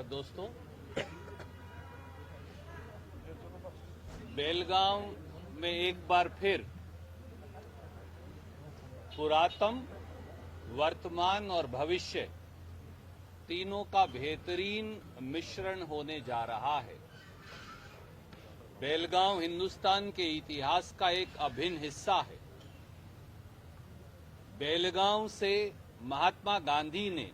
दोस्तों, बेलगांव में एक बार फिर पुरातन, वर्तमान और भविष्य तीनों का बेहतरीन मिश्रण होने जा रहा है। बेलगांव हिंदुस्तान के इतिहास का एक अभिन्न हिस्सा है। बेलगांव से महात्मा गांधी ने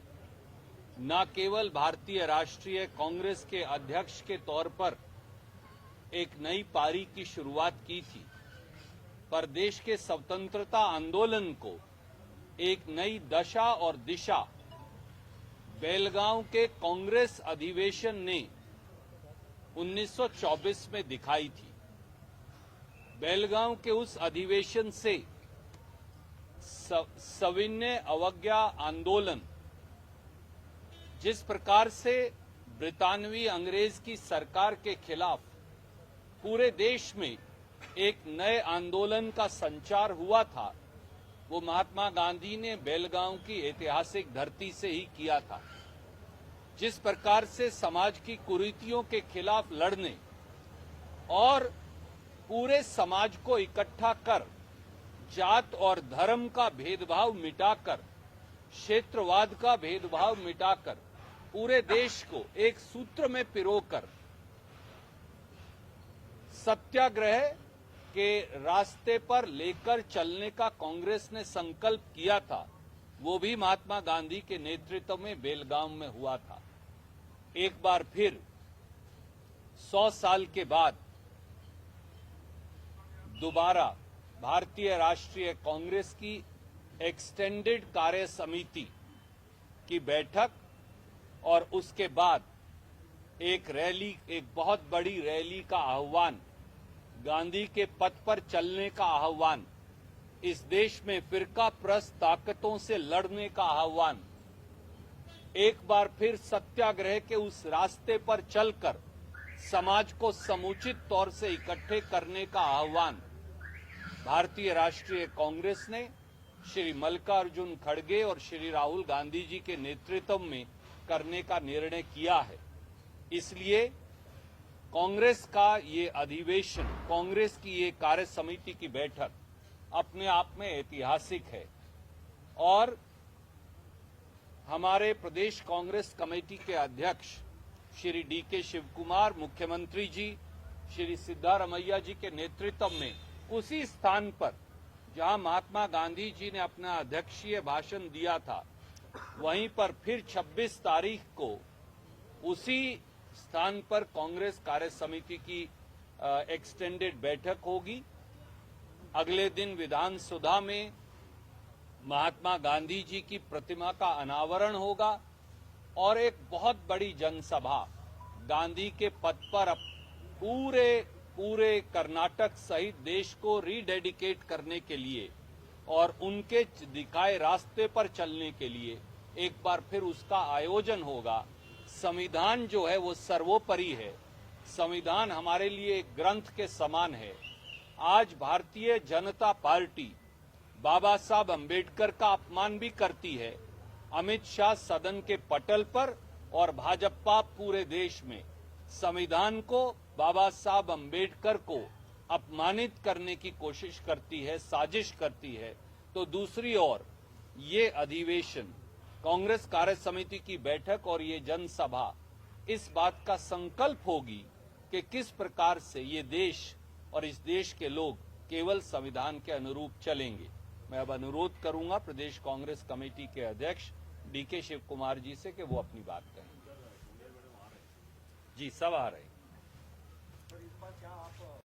न केवल भारतीय राष्ट्रीय कांग्रेस के अध्यक्ष के तौर पर एक नई पारी की शुरुआत की थी, पर देश के स्वतंत्रता आंदोलन को एक नई दशा और दिशा बेलगांव के कांग्रेस अधिवेशन ने 1924 में दिखाई थी। बेलगांव के उस अधिवेशन से सविनय अवज्ञा आंदोलन, जिस प्रकार से ब्रितानवी अंग्रेज की सरकार के खिलाफ पूरे देश में एक नए आंदोलन का संचार हुआ था, वो महात्मा गांधी ने बेलगांव की ऐतिहासिक धरती से ही किया था। जिस प्रकार से समाज की कुरीतियों के खिलाफ लड़ने और पूरे समाज को इकट्ठा कर जात और धर्म का भेदभाव मिटाकर, क्षेत्रवाद का भेदभाव मिटाकर पूरे देश को एक सूत्र में पिरोकर सत्याग्रह के रास्ते पर लेकर चलने का कांग्रेस ने संकल्प किया था, वो भी महात्मा गांधी के नेतृत्व में बेलगांव में हुआ था। एक बार फिर 100 साल के बाद दोबारा भारतीय राष्ट्रीय कांग्रेस की एक्सटेंडेड कार्य समिति की बैठक और उसके बाद एक रैली, एक बहुत बड़ी रैली का आह्वान, गांधी के पथ पर चलने का आह्वान, इस देश में फिरका प्रस्त ताकतों से लड़ने का आह्वान, एक बार फिर सत्याग्रह के उस रास्ते पर चलकर समाज को समुचित तौर से इकट्ठे करने का आह्वान भारतीय राष्ट्रीय कांग्रेस ने श्री मल्लिकार्जुन खड़गे और श्री राहुल गांधी जी के नेतृत्व में करने का निर्णय किया है। इसलिए कांग्रेस का ये अधिवेशन, कांग्रेस की ये कार्य समिति की बैठक अपने आप में ऐतिहासिक है और हमारे प्रदेश कांग्रेस कमेटी के अध्यक्ष श्री डी.के. शिवकुमार, मुख्यमंत्री जी श्री सिद्धारमैया जी के नेतृत्व में उसी स्थान पर जहां महात्मा गांधी जी ने अपना अध्यक्षीय भाषण दिया था, वहीं पर फिर 26 तारीख को उसी स्थान पर कांग्रेस कार्य समिति की एक्सटेंडेड बैठक होगी। अगले दिन विधानसभा में महात्मा गांधी जी की प्रतिमा का अनावरण होगा और एक बहुत बड़ी जनसभा गांधी के पथ पर पूरे कर्नाटक सहित देश को रीडेडिकेट करने के लिए और उनके दिखाए रास्ते पर चलने के लिए एक बार फिर उसका आयोजन होगा। संविधान जो है वो सर्वोपरि है। संविधान हमारे लिए एक ग्रंथ के समान है। आज भारतीय जनता पार्टी बाबा साहब अम्बेडकर का अपमान भी करती है। अमित शाह सदन के पटल पर और भाजपा पूरे देश में संविधान को, बाबा साहब अम्बेडकर को अपमानित करने की कोशिश करती है, साजिश करती है। तो दूसरी ओर ये अधिवेशन, कांग्रेस कार्य समिति की बैठक और ये जनसभा इस बात का संकल्प होगी कि किस प्रकार से ये देश और इस देश के लोग केवल संविधान के अनुरूप चलेंगे। मैं अब अनुरोध करूंगा प्रदेश कांग्रेस कमेटी के अध्यक्ष डी.के. शिवकुमार जी से कि वो अपनी बात कहें। जी, सब आ रहे हैं।